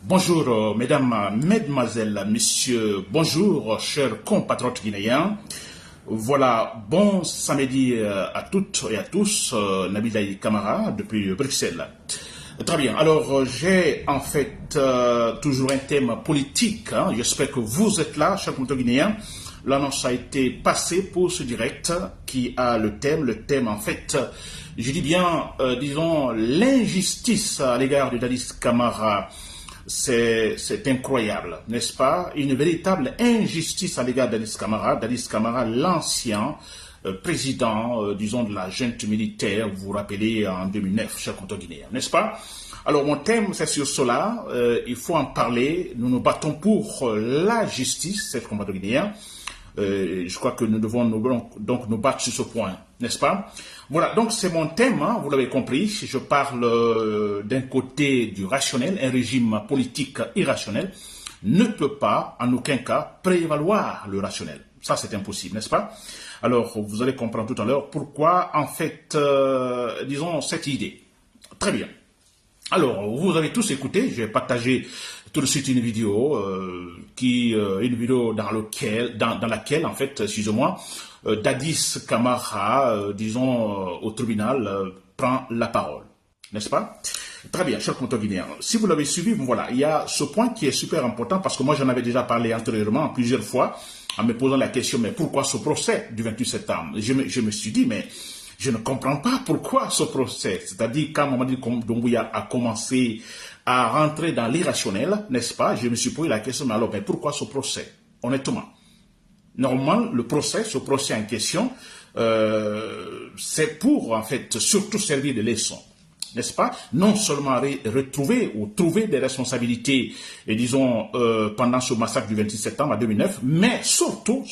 Bonjour, mesdames, mesdemoiselles, messieurs, bonjour, chers compatriotes guinéens. Voilà, bon samedi à toutes et à tous, Nabilaï Kamara depuis Bruxelles. Très bien, alors j'ai en fait toujours un thème politique, hein. J'espère que vous êtes là, chers compatriotes guinéens. L'annonce a été passée pour ce direct qui a le thème en fait, je dis bien, disons, l'injustice à l'égard de Dadis Camara. C'est incroyable, n'est-ce pas? Une véritable injustice à l'égard d'Dadis Camara. Dadis Camara, l'ancien président, disons, de la junte militaire, vous vous rappelez, en 2009, cher compteur guinéen, n'est-ce pas? Alors, mon thème, c'est sur cela. Il faut en parler. Nous nous battons pour la justice, cher compteur guinéen. Je crois que nous devons donc nous battre sur ce point, n'est-ce pas? Voilà, donc c'est mon thème, hein, vous l'avez compris. Je parle d'un côté du rationnel. Un régime politique irrationnel ne peut pas, en aucun cas, prévaloir le rationnel. Ça, c'est impossible, n'est-ce pas? Alors, vous allez comprendre tout à l'heure pourquoi, en fait, disons, cette idée. Très bien. Alors, vous avez tous écouté, je vais partager tout de suite une vidéo, dans laquelle, en fait, excusez-moi, Dadis Camara, disons, au tribunal, prend la parole, n'est-ce pas? Très bien, chers compteurs guinéens. Si vous l'avez suivi, voilà, il y a ce point qui est super important parce que moi, j'en avais déjà parlé antérieurement plusieurs fois en me posant la question, mais pourquoi ce procès du 28 septembre? Je me suis dit, mais je ne comprends pas pourquoi ce procès. C'est-à-dire, quand Mamadi Doumbouya a commencé à rentrer dans l'irrationnel, n'est-ce pas? Je me suis posé la question, mais alors, mais pourquoi ce procès? Honnêtement. Normalement, ce procès en question, c'est pour, en fait, surtout servir de leçon. N'est-ce pas? Non seulement retrouver ou trouver des responsabilités, et disons, pendant ce massacre du 26 septembre 2009, mais surtout,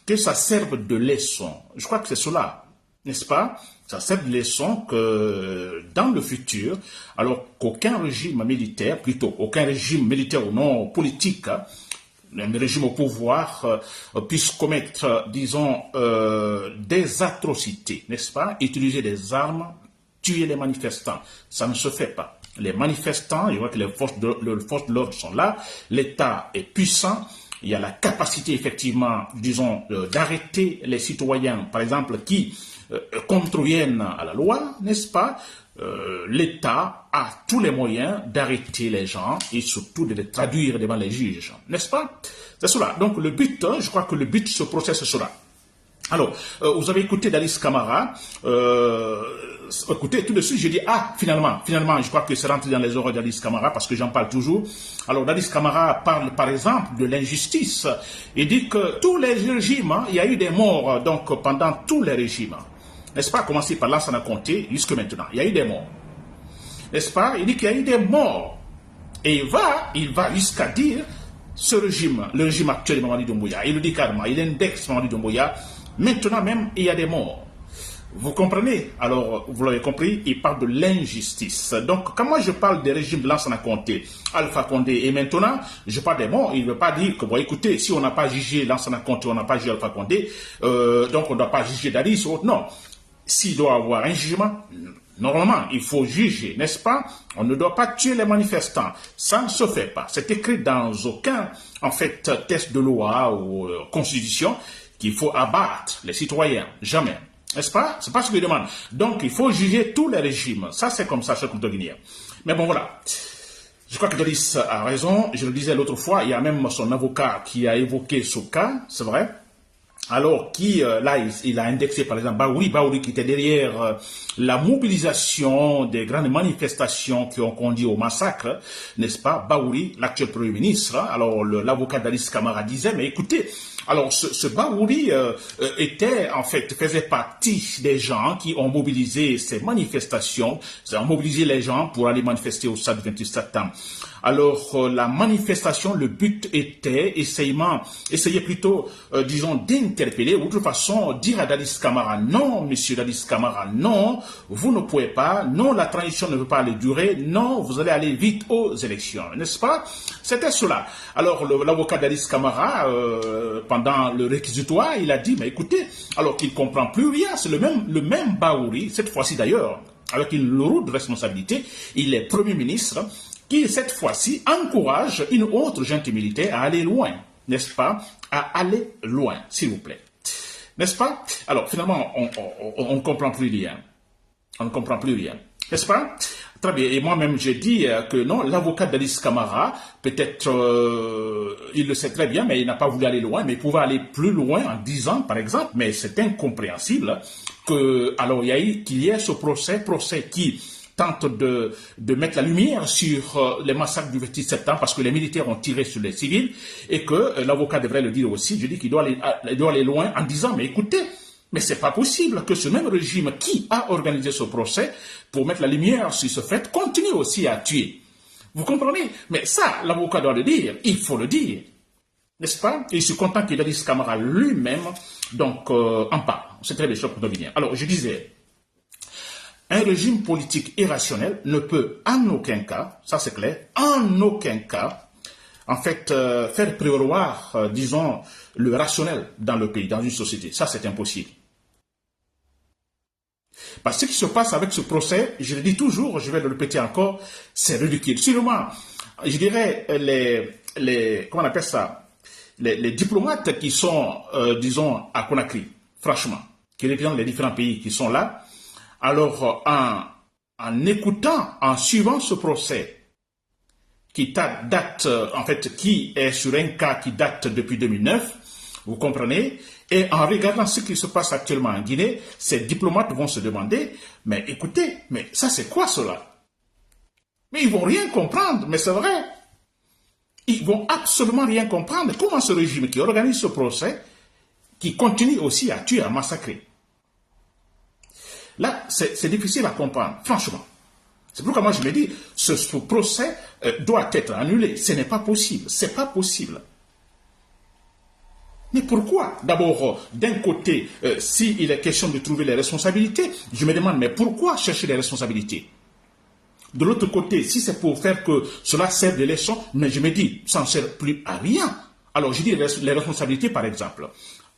que ça serve de leçon. Je crois que c'est cela, n'est-ce pas? Ça sert de leçon que dans le futur, alors qu'aucun régime militaire, plutôt aucun régime militaire ou non politique, un régime au pouvoir puisse commettre, disons, des atrocités, n'est-ce pas? Utiliser des armes, tuer les manifestants. Ça ne se fait pas. Les manifestants, je vois que les forces de l'ordre sont là, l'État est puissant, il y a la capacité, effectivement, disons, d'arrêter les citoyens, par exemple, qui contreviennent à la loi, n'est-ce pas? L'État a tous les moyens d'arrêter les gens et surtout de les traduire devant les juges, n'est-ce pas? C'est cela. Donc le but, je crois que le but de ce procès, c'est cela. Alors, vous avez écouté Dadis Camara, écoutez, tout de suite, je dis, finalement, je crois que c'est rentré dans les oreilles d'Dadis Camara parce que j'en parle toujours. Alors, Dadis Camara parle, par exemple, de l'injustice. Il dit que tous les régimes, hein, il y a eu des morts, donc, pendant tous les régimes. N'est-ce pas? Commencer par Lansana Conté jusque maintenant. Il y a eu des morts. N'est-ce pas? Il dit qu'il y a eu des morts. Et il va jusqu'à dire, ce régime, le régime actuel de Mamadi Doumbouya, il le dit carrément, il indexe Mamadi Doumbouya. Maintenant même, il y a des morts. Vous comprenez? Alors, vous l'avez compris, il parle de l'injustice. Donc, quand moi je parle des régimes de Lansana Conté, Alpha Condé et maintenant, je parle des morts, il ne veut pas dire que, bon, écoutez, si on n'a pas jugé Lansana Conté, on n'a pas jugé Alpha Condé, donc on ne doit pas juger Dadis ou autre. Non. S'il doit avoir un jugement, normalement, il faut juger, n'est-ce pas? On ne doit pas tuer les manifestants. Ça ne se fait pas. C'est écrit dans aucun, en fait, texte de loi ou constitution qu'il faut abattre les citoyens. Jamais. N'est-ce pas? C'est pas ce qu'il demande. Donc, il faut juger tous les régimes. Ça, c'est comme ça, cher compteur guinéen. Mais bon, voilà. Je crois que Dadis a raison. Je le disais l'autre fois, il y a même son avocat qui a évoqué ce cas, c'est vrai. Alors, là, il a indexé, par exemple, Baouri qui était derrière la mobilisation des grandes manifestations qui ont conduit au massacre, n'est-ce pas? Baouri, l'actuel Premier ministre, hein, alors l'avocat Dadis Camara disait, mais écoutez, alors ce Baouri faisait partie des gens qui ont mobilisé ces manifestations, ont mobilisé les gens pour aller manifester au stade du 28 septembre. Alors, la manifestation, le but était essayer plutôt, disons, d'interpeller, ou de toute façon, dire à Dadis Camara, non, monsieur Dadis Camara, non, vous ne pouvez pas, non, la transition ne peut pas aller durer, non, vous allez aller vite aux élections, n'est-ce pas? C'était cela. Alors, l'avocat Dadis Camara, pendant le réquisitoire, il a dit, mais écoutez, alors qu'il ne comprend plus rien, c'est le même Baouri, cette fois-ci d'ailleurs, avec une lourde responsabilité, il est Premier ministre, qui cette fois-ci encourage une autre junte militaire à aller loin, n'est-ce pas? À aller loin, s'il vous plaît. N'est-ce pas? Alors, finalement, on ne comprend plus rien. On ne comprend plus rien. N'est-ce pas? Très bien. Et moi-même, j'ai dit que non, l'avocat d'Alice Camara, peut-être, il le sait très bien, mais il n'a pas voulu aller loin, mais il pouvait aller plus loin en 10 ans, par exemple. Mais c'est incompréhensible que, alors, qu'il y ait ce procès qui tente de mettre la lumière sur les massacres du 28 septembre parce que les militaires ont tiré sur les civils et que l'avocat devrait le dire aussi. Je dis qu'il doit aller loin en disant, mais écoutez, mais c'est pas possible que ce même régime qui a organisé ce procès pour mettre la lumière sur ce fait continue aussi à tuer. Vous comprenez? Mais ça, l'avocat doit le dire, il faut le dire. N'est-ce pas? Et je suis content que Dadis Camara lui-même donc en parle. C'est très bien sûr pour devenir. Alors, je disais, un régime politique irrationnel ne peut en aucun cas, ça c'est clair, en aucun cas, en fait, faire prévaloir, disons, le rationnel dans le pays, dans une société. Ça c'est impossible. Parce que ce qui se passe avec ce procès, je le dis toujours, je vais le répéter encore, c'est ridicule. Sûrement, je dirais, comment on appelle ça, les diplomates qui sont, disons, à Conakry, franchement, qui représentent les différents pays qui sont là, alors en écoutant, en suivant ce procès, qui date, en fait, qui est sur un cas qui date depuis 2009, vous comprenez? Et en regardant ce qui se passe actuellement en Guinée, ces diplomates vont se demander, mais écoutez, mais ça c'est quoi cela? Mais ils vont rien comprendre, mais c'est vrai. Ils vont absolument rien comprendre. Comment ce régime qui organise ce procès, qui continue aussi à tuer, à massacrer? Là, c'est difficile à comprendre, franchement. C'est pourquoi moi je me dis, ce procès doit être annulé. Ce n'est pas possible, c'est pas possible. Mais pourquoi? D'abord, d'un côté, s'il est question de trouver les responsabilités, je me demande, mais pourquoi chercher les responsabilités? De l'autre côté, si c'est pour faire que cela serve de leçon, mais je me dis, ça ne sert plus à rien. Alors, je dis les responsabilités, par exemple.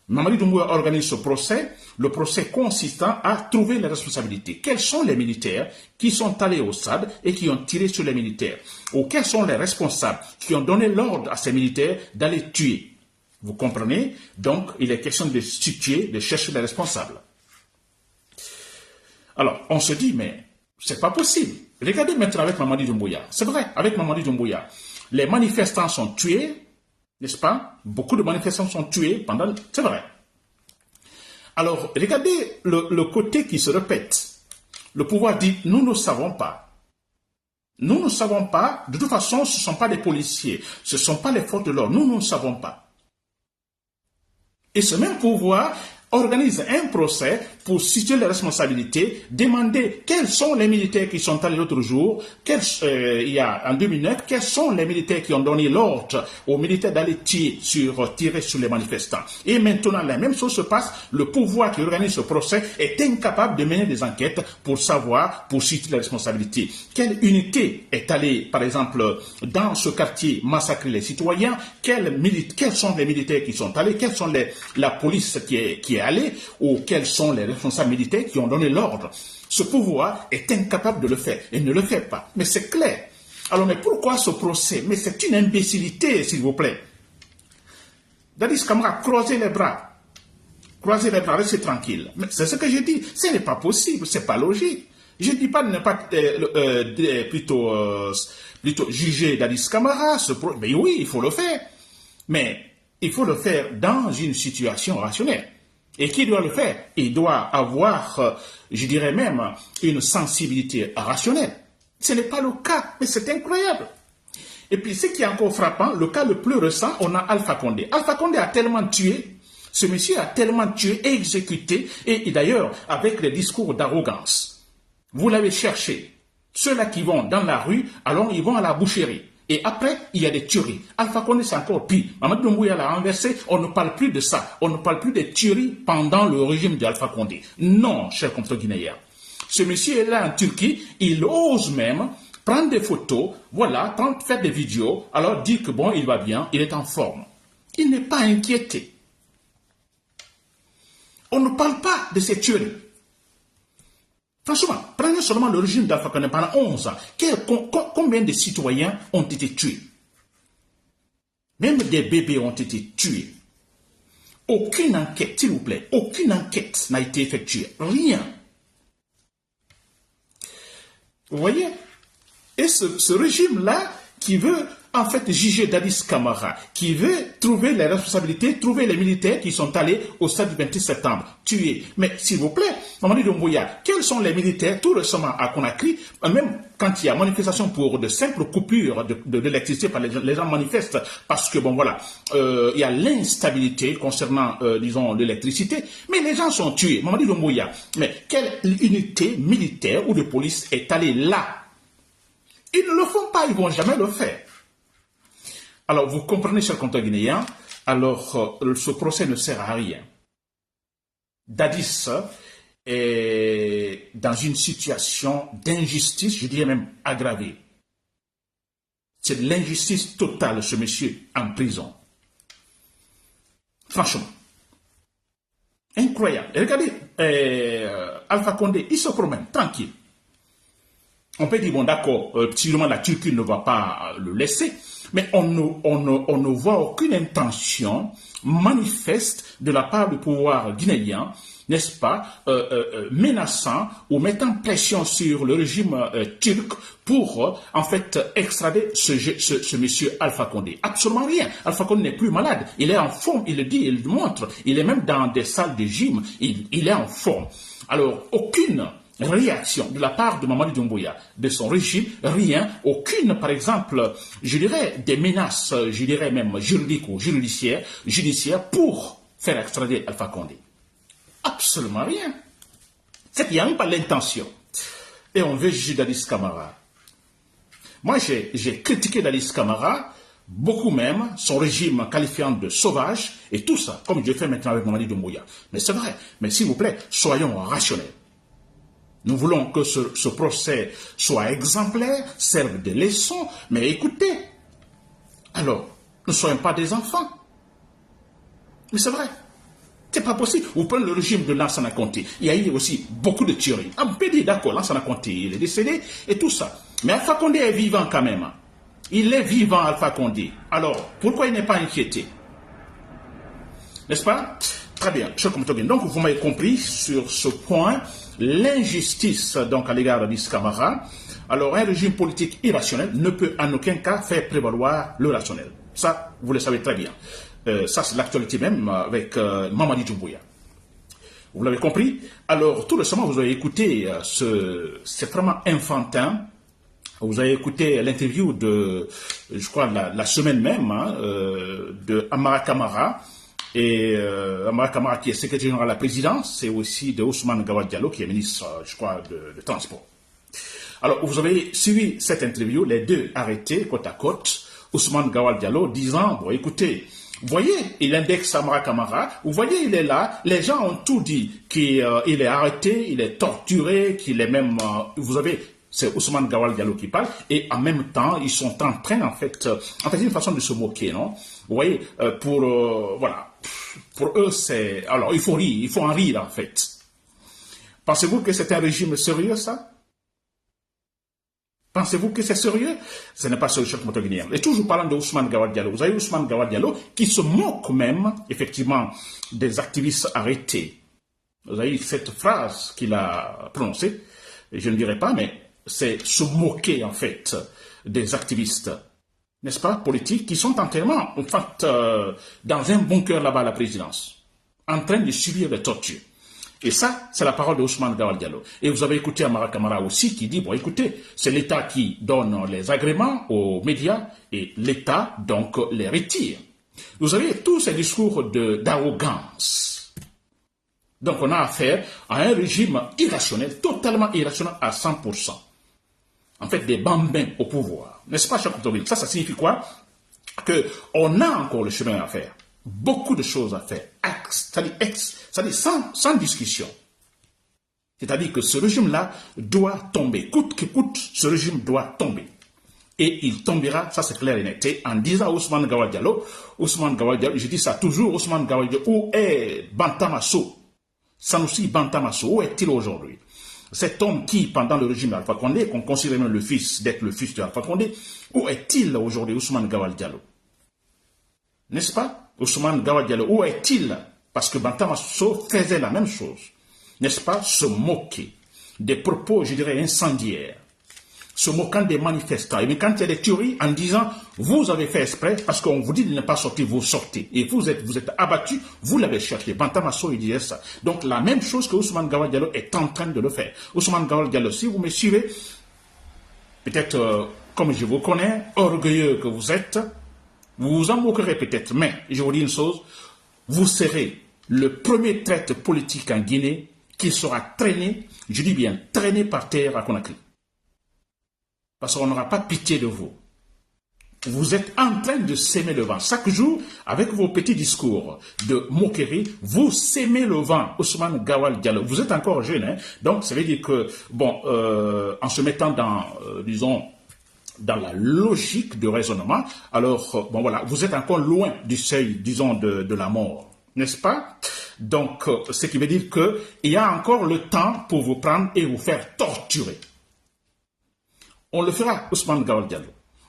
Mamadi Doumbouya organise ce procès, le procès consistant à trouver les responsabilités. Quels sont les militaires qui sont allés au stade et qui ont tiré sur les militaires? Ou quels sont les responsables qui ont donné l'ordre à ces militaires d'aller tuer? Vous comprenez? Donc, il est question de situer, de chercher les responsables. Alors, on se dit, mais c'est pas possible. Regardez maintenant avec Mamadi Doumbouya. C'est vrai, avec Mamadi Doumbouya, les manifestants sont tués, n'est-ce pas? Beaucoup de manifestants sont tués pendant... C'est vrai. Alors, regardez le côté qui se répète. Le pouvoir dit, nous ne savons pas. Nous ne savons pas. De toute façon, ce ne sont pas des policiers. Ce ne sont pas les forces de l'ordre. Nous ne savons pas. Et ce même pouvoir organise un procès pour situer les responsabilités, demander quels sont les militaires qui sont allés l'autre jour, il y a en 2009, quels sont les militaires qui ont donné l'ordre aux militaires d'aller tirer sur les manifestants. Et maintenant, la même chose se passe, le pouvoir qui organise ce procès est incapable de mener des enquêtes pour savoir, pour situer les responsabilités. Quelle unité est allée, par exemple, dans ce quartier massacrer les citoyens? Quels sont les militaires qui sont allés? Quelle sont la police qui est allée? Ou quels sont les responsables militaires qui ont donné l'ordre? Ce pouvoir est incapable de le faire et ne le fait pas. Mais c'est clair. Alors, mais pourquoi ce procès? Mais c'est une imbécilité, s'il vous plaît. Dadis Camara, croisez les bras. Croisez les bras, restez tranquille. Mais c'est ce que je dis. Ce n'est pas possible, c'est pas logique. Je ne dis pas de ne pas plutôt juger Dadis Camara. Mais oui, il faut le faire. Mais il faut le faire dans une situation rationnelle. Et qui doit le faire? Il doit avoir, je dirais même, une sensibilité rationnelle. Ce n'est pas le cas, mais c'est incroyable. Et puis, ce qui est encore frappant, le cas le plus récent, on a Alpha Condé. Alpha Condé a tellement tué, ce monsieur a tellement tué et exécuté, et d'ailleurs, avec des discours d'arrogance. Vous l'avez cherché. Ceux-là qui vont dans la rue, alors ils vont à la boucherie. Et après, il y a des tueries. Alpha Condé, c'est encore pire. Mamadi Doumbouya l'a renversé. On ne parle plus de ça. On ne parle plus des tueries pendant le régime d'Alpha Condé. Non, chers compatriotes guinéens. Ce monsieur est là en Turquie. Il ose même prendre des photos, voilà, faire des vidéos, alors dire que bon, il va bien, il est en forme. Il n'est pas inquiété. On ne parle pas de ces tueries. Franchement, prenez seulement le régime d'Alpha Condé pendant 11 ans. Combien de citoyens ont été tués? Même des bébés ont été tués. Aucune enquête, s'il vous plaît, aucune enquête n'a été effectuée. Rien. Vous voyez? Et ce régime-là qui veut en fait juger Dadis Camara, qui veut trouver les responsabilités, trouver les militaires qui sont allés au stade du 26 septembre, tués. Mais s'il vous plaît, Mamadi Doumbouya, quels sont les militaires tout récemment à Conakry, même quand il y a manifestation pour de simples coupures de l'électricité par les gens manifestent parce que bon voilà, il y a l'instabilité concernant disons l'électricité, mais les gens sont tués. Mamadi Doumbouya, mais quelle unité militaire ou de police est allée là? Ils ne le font pas, ils ne vont jamais le faire. Alors, vous comprenez, chers compteurs guinéens, alors ce procès ne sert à rien. Dadis est dans une situation d'injustice, je dirais même aggravée. C'est de l'injustice totale, ce monsieur, en prison. Franchement. Incroyable. Et regardez, Alpha Condé, il se promène, tranquille. On peut dire, bon d'accord, sûrement la Turquie ne va pas le laisser, mais on ne voit aucune intention manifeste de la part du pouvoir guinéen, n'est-ce pas, menaçant ou mettant pression sur le régime turc pour, en fait, extrader ce monsieur Alpha Condé. Absolument rien. Alpha Condé n'est plus malade. Il est en forme, il le dit, il le montre. Il est même dans des salles de gym. Il est en forme. Alors, aucune réaction de la part de Mamadi Doumbouya, de son régime, rien, aucune, par exemple, je dirais, des menaces, je dirais même juridiques ou judiciaires pour faire extrader Alpha Condé. Absolument rien. C'est qu'il n'y a même pas l'intention. Et on veut juger Dadis Camara. Moi, j'ai critiqué Dadis Camara, beaucoup même, son régime qualifiant de sauvage, et tout ça, comme je fais maintenant avec Mamadi Doumbouya. Mais c'est vrai, mais s'il vous plaît, soyons rationnels. Nous voulons que ce procès soit exemplaire, serve de leçon, mais écoutez, alors, ne soyons pas des enfants. Mais c'est vrai, c'est pas possible. Vous prenez le régime de Lansana Conté, il y a eu aussi beaucoup de tueries. On peut dire d'accord, Lansana Conté, il est décédé et tout ça. Mais Alpha Condé est vivant quand même. Il est vivant, Alpha Condé. Alors, pourquoi il n'est pas inquiété? N'est-ce pas? Très bien, donc vous m'avez compris sur ce point, l'injustice donc à l'égard de Dadis Camara. Alors un régime politique irrationnel ne peut en aucun cas faire prévaloir le rationnel. Ça, vous le savez très bien. Ça, c'est l'actualité même avec Mamadi Doumbouya. Vous l'avez compris? Alors, tout récemment, vous avez écouté c'est vraiment enfantin. Vous avez écouté l'interview de, je crois, la semaine même, hein, de Amara Camara. Et Amara Camara, qui est secrétaire général à la présidence, c'est aussi de Ousmane Gawad Diallo, qui est ministre, je crois, de Transport. Alors, vous avez suivi cette interview, les deux arrêtés côte à côte, Ousmane Gawad Diallo disant, bon, écoutez, vous voyez, il indexe Amara Camara, vous voyez, il est là, les gens ont tout dit, qu'il est arrêté, il est torturé, qu'il est même, vous avez, c'est Ousmane Gawad Diallo qui parle, et en même temps, ils sont en train, en fait, une façon de se moquer, non? Vous voyez, voilà, pour eux, c'est, alors, il faut rire, il faut en rire, en fait. Pensez-vous que c'est un régime sérieux, ça? Pensez-vous que c'est sérieux? Ce n'est pas sérieux, cher guinéen. Et toujours parlant de Ousmane Gawad Diallo, vous avez Ousmane Gawad Diallo qui se moque même, effectivement, des activistes arrêtés. Vous avez cette phrase qu'il a prononcée, je ne dirai pas, mais c'est se moquer, en fait, des activistes, n'est-ce pas, politiques, qui sont entièrement, en fait, dans un bunker là-bas à la présidence, en train de subir des tortures. Et ça, c'est la parole de Ousmane Gawad Diallo. Et vous avez écouté Amara Camara aussi qui dit, bon écoutez, c'est l'État qui donne les agréments aux médias et l'État donc les retire. Vous avez tous ces discours d'arrogance. Donc on a affaire à un régime irrationnel, totalement irrationnel à 100%. En fait, des bambins au pouvoir. N'est-ce pas, Cheikh Tobil? Ça signifie quoi? Qu'on a encore le chemin à faire. Beaucoup de choses à faire, c'est-à-dire sans discussion. C'est-à-dire que ce régime-là doit tomber. Coûte que coûte, ce régime doit tomber. Et il tombera, ça c'est clair et net. Et en disant à Ousmane Gawad Diallo, je dis ça toujours, Ousmane Gawad Diallo, où est Bantamasso? Sanoussi Bantamasso, où est-il aujourd'hui? cet homme qui, pendant le régime d'Alpha Condé, qu'on considère même d'être le fils d'Alpha Condé, où est-il aujourd'hui, Ousmane Gawal Diallo? N'est-ce pas? Ousmane Gawal Diallo, où est-il? Parce que Bantama Sow faisait la même chose, n'est-ce pas? Se moquer des propos, je dirais, incendiaires, se moquant des manifestants. Et bien quand il y a des théories en disant, vous avez fait exprès, parce qu'on vous dit de ne pas sortir, vous sortez. Et vous êtes abattu, vous l'avez cherché. Bantama Sow, il disait ça. Donc la même chose que Ousmane Gawal Diallo est en train de le faire. Ousmane Gawal Diallo, si vous me suivez, peut-être, comme je vous connais, orgueilleux que vous êtes, vous vous en moquerez peut-être, mais je vous dis une chose, vous serez le premier traître politique en Guinée qui sera traîné, je dis bien traîné par terre à Conakry. Parce qu'on n'aura pas pitié de vous. Vous êtes en train de s'aimer le vent. Chaque jour, avec vos petits discours de moquerie, vous s'aimez le vent. Ousmane Gawal Diallo, vous êtes encore jeune, hein? Donc ça veut dire que, bon, en se mettant dans, disons, dans la logique de raisonnement, alors, bon voilà, vous êtes encore loin du seuil, disons, de la mort, n'est-ce pas? Donc, ce qui veut dire qu'il y a encore le temps pour vous prendre et vous faire torturer. On le fera, Ousmane Gawal Diallo.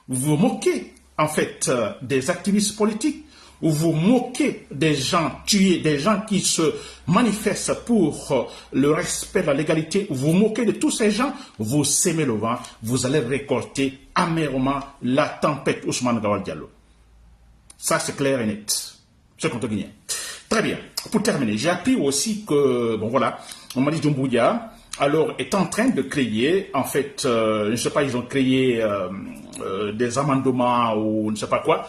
Vous vous moquez, en fait, des activistes politiques, ou vous moquez des gens tués, des gens qui se manifestent pour le respect de la légalité, vous moquez de tous ces gens, vous sémez le vent, vous allez récolter amèrement la tempête Ousmane Gawal Diallo. Ça, c'est clair et net. C'est contre Guinéen. Très bien. Pour terminer, j'ai appris aussi que, bon voilà, Mamadi Doumbouya, alors, est en train de créer, en fait, je ne sais pas, ils ont créé des amendements ou je ne sais pas quoi,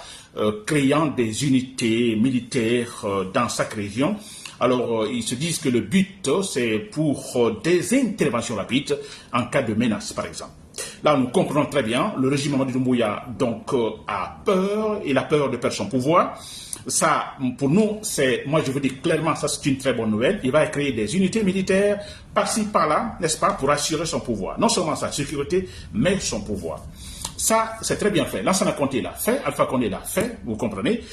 créant des unités militaires dans chaque région. Alors, ils se disent que le but, c'est pour des interventions rapides en cas de menace, par exemple. Là, nous comprenons très bien, le régime Mamadi Doumbouya, donc, a peur, il a peur de perdre son pouvoir. Ça, pour nous, moi je vous dis clairement, ça c'est une très bonne nouvelle. Il va créer des unités militaires par-ci, par-là, n'est-ce pas, pour assurer son pouvoir. Non seulement sa sécurité, mais son pouvoir. Ça, c'est très bien fait. Lansana Conté l'a fait, Alpha Condé l'a fait, vous comprenez.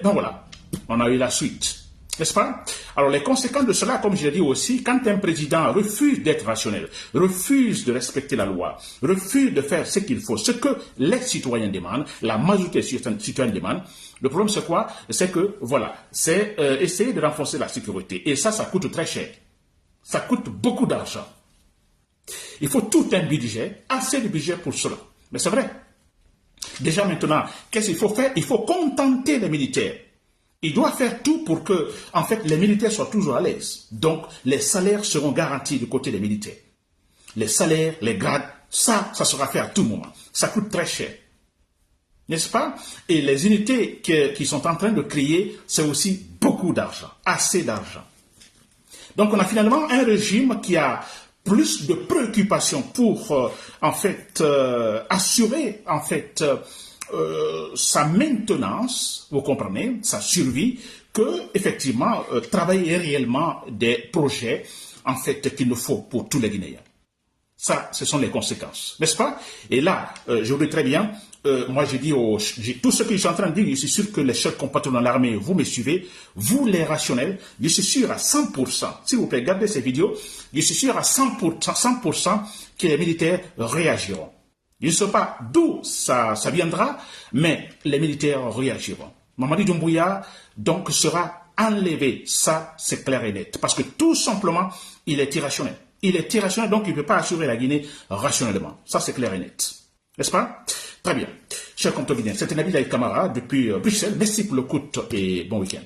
Donc voilà, on a eu la suite. N'est-ce pas? Alors les conséquences de cela, comme je l'ai dit aussi, quand un président refuse d'être rationnel, refuse de respecter la loi, refuse de faire ce qu'il faut, ce que les citoyens demandent, la majorité des citoyens demandent, le problème c'est quoi? C'est que, voilà, c'est essayer de renforcer la sécurité. Et ça coûte très cher. Ça coûte beaucoup d'argent. Il faut tout un budget, assez de budget pour cela. Mais c'est vrai. Déjà maintenant, qu'est-ce qu'il faut faire? Il faut contenter les militaires. Il doit faire tout pour que, en fait, les militaires soient toujours à l'aise. Donc, les salaires seront garantis du côté des militaires. Les salaires, les grades, ça sera fait à tout moment. Ça coûte très cher. N'est-ce pas? Et les unités qui sont en train de créer, c'est aussi beaucoup d'argent, assez d'argent. Donc, on a finalement un régime qui a plus de préoccupations pour, en fait, assurer, en fait, sa maintenance, vous comprenez, sa survie, que effectivement travailler réellement des projets en fait qu'il nous faut pour tous les Guinéens. Ça, ce sont les conséquences, n'est-ce pas? Et là, je vous dis très bien, moi j'ai dit tout ce que je suis en train de dire, je suis sûr que les chers compatriotes dans l'armée, vous me suivez, vous les rationnels, je suis sûr à 100%, s'il vous plaît, regardez ces vidéos, je suis sûr à 100% que les militaires réagiront. Je ne sais pas d'où ça viendra, mais les militaires réagiront. Mamadi Doumbouya, donc, sera enlevé. Ça, c'est clair et net. Parce que tout simplement, il est irrationnel. Il est irrationnel, donc il ne peut pas assurer la Guinée rationnellement. Ça, c'est clair et net. N'est-ce pas? Très bien. Chers compatriotes guinéens, c'était Nabil Aïd Camara depuis Bruxelles. Merci pour l'écoute et bon week-end.